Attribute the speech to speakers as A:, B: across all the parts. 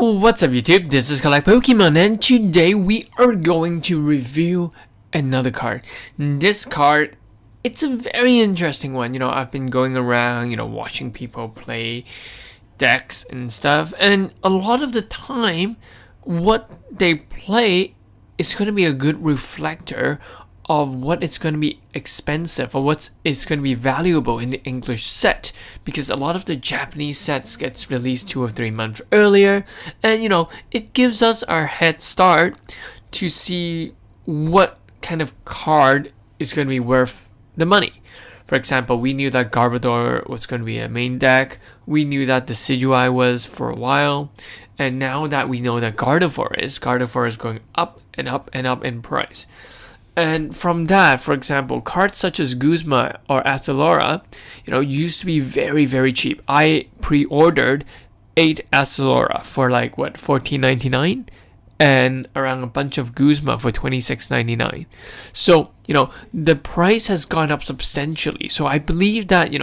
A: What's up YouTube, this is Collect Pokemon and today we are going to review another card. This card, it's a very interesting one. I've been going around, watching people play decks and stuff, and a lot of the time what they play is going to be a good reflector of what it's going to be expensive or what it's going to be valuable in the English set, because a lot of the Japanese sets gets released 2 or 3 months earlier, and it gives us our head start to see what kind of card is going to be worth the money. For example, we knew that Garbodor was going to be a main deck, we knew that the Decidueye was for a while, and now that we know that Gardevoir is going up and up and up in price. And from that, for example, cards such as Guzma or Acerola, used to be very, very cheap. I pre-ordered 8 Acerola for like what, $14.99, and around a bunch of Guzma for $26.99. So, the price has gone up substantially. So I believe that,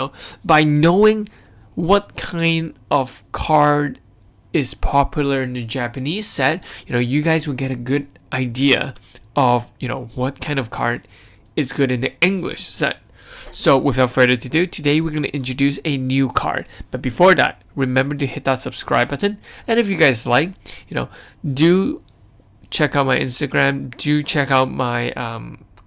A: by knowing what kind of card is popular in the Japanese set, you guys will get a good idea of what kind of card is good in the English set. So without further ado, today we're going to introduce a new card. But before that, remember to hit that subscribe button, and if you guys like, do check out my Instagram, do check out my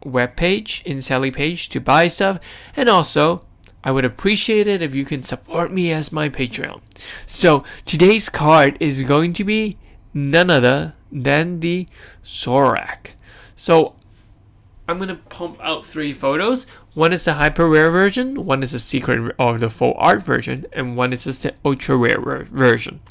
A: webpage, InSally page, to buy stuff, and also I would appreciate it if you can support me as my Patreon. So today's card is going to be none other than the Zoroark. So I'm going to pump out 3 photos. One is the hyper rare version, one is the secret or the full art version, and one is just the ultra rare version.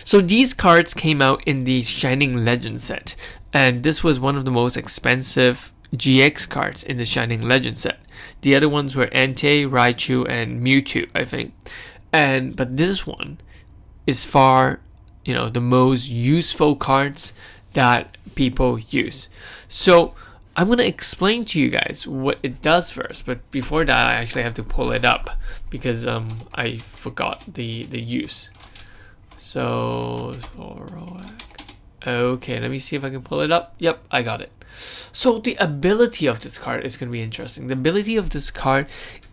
A: So these cards came out in the Shining Legend set, and this was one of the most expensive GX cards in the Shining Legend set. The other ones were Entei, Raichu, and Mewtwo, I think. But this one is far, the most useful cards that people use. So I'm going to explain to you guys what it does first, but before that I actually have to pull it up because I forgot the use. So okay, let me see if I can pull it up. Yep, I got it. So the ability of this card is going to be interesting. The ability of this card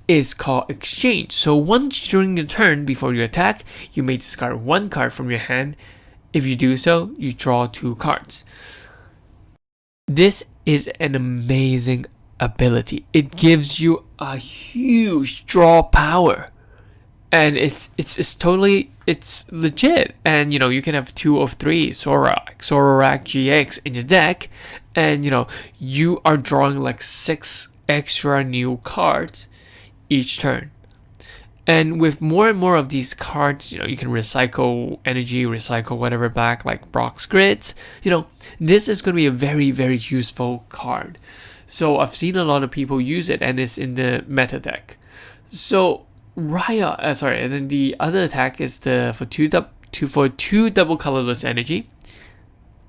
A: is called Exchange. So once during the turn before you attack, you may discard 1 card from your hand. If you do so, you draw 2 cards. This is an amazing ability. It gives you a huge draw power, and it's legit. And you can have 2 of 3 Zoroark GX in your deck, and you are drawing like 6 extra new cards each turn. And with more and more of these cards, you can recycle energy, recycle whatever back, like Brock's Grids. This is going to be a very, very useful card. So I've seen a lot of people use it, and it's in the meta deck. So and then the other attack is for 2 double colorless energy.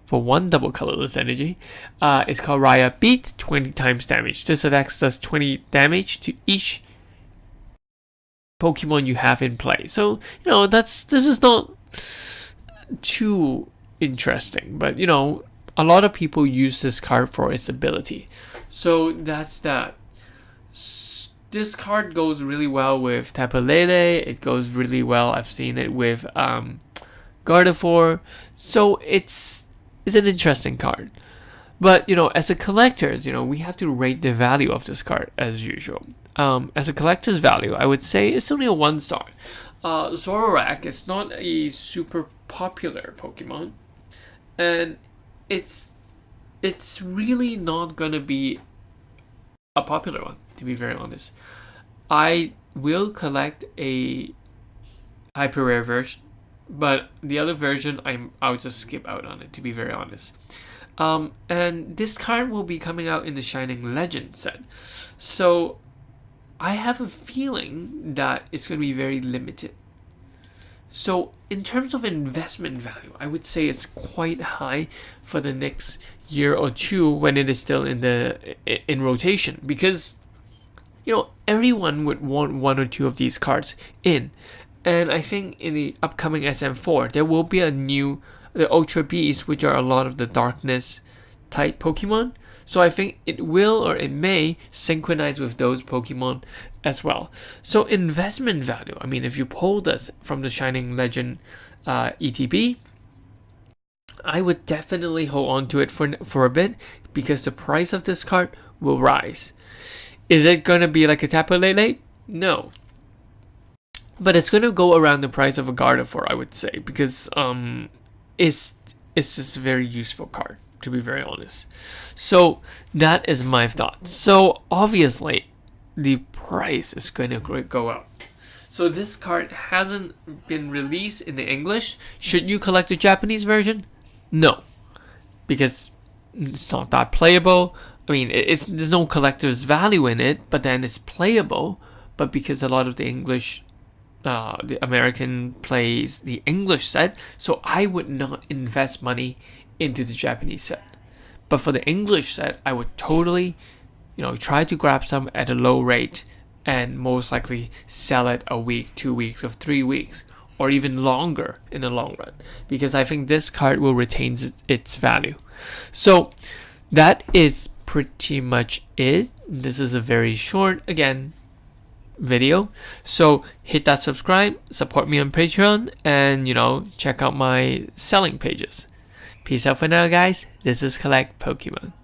A: For 1 double colorless energy, it's called Raya Beat, 20 times damage. This attack does 20 damage to each Pokemon you have in play. So this is not too interesting, but a lot of people use this card for its ability. So that's that. This card goes really well with Tapu Lele. It goes really well, I've seen it with Gardevoir. So it's an interesting card. But as a collectors, we have to rate the value of this card as usual. As a collector's value, I would say it's only a 1 star. Zoroark is not a super popular Pokemon, and it's really not gonna be a popular one, to be very honest. I will collect a hyper rare version, but the other version I'll just skip out on it, to be very honest. And this card will be coming out in the Shining Legend set, so I have a feeling that it's going to be very limited. So in terms of investment value, I would say it's quite high for the next year or 2 when it is still in rotation, because everyone would want 1 or 2 of these cards in, And I think in the upcoming SM4, there will be the Ultra Beasts, which are a lot of the darkness type Pokemon. So I think it will or it may synchronize with those Pokemon as well. So investment value, I mean, if you pull this from the Shining Legend ETB, I would definitely hold on to it for a bit, because the price of this card will rise. Is it going to be like a Tapu Lele? No. But it's going to go around the price of a Gardevoir, I would say, because it's just a very useful card, to be very honest. So that is my thoughts. So obviously, the price is going to go up. So this card hasn't been released in the English. Should you collect the Japanese version? No, because it's not that playable. I mean, there's no collector's value in it, but then it's playable. But because a lot of the American plays the English set, so I would not invest money into the Japanese set. But for the English set, I would totally, try to grab some at a low rate, and most likely sell it a week, 2 weeks, or 3 weeks, or even longer in the long run, because I think this card will retain its value. So that is pretty much it. This is a very short, again, video. So hit that subscribe, support me on Patreon, and check out my selling pages. Peace out for now, guys. This is Collect Pokemon.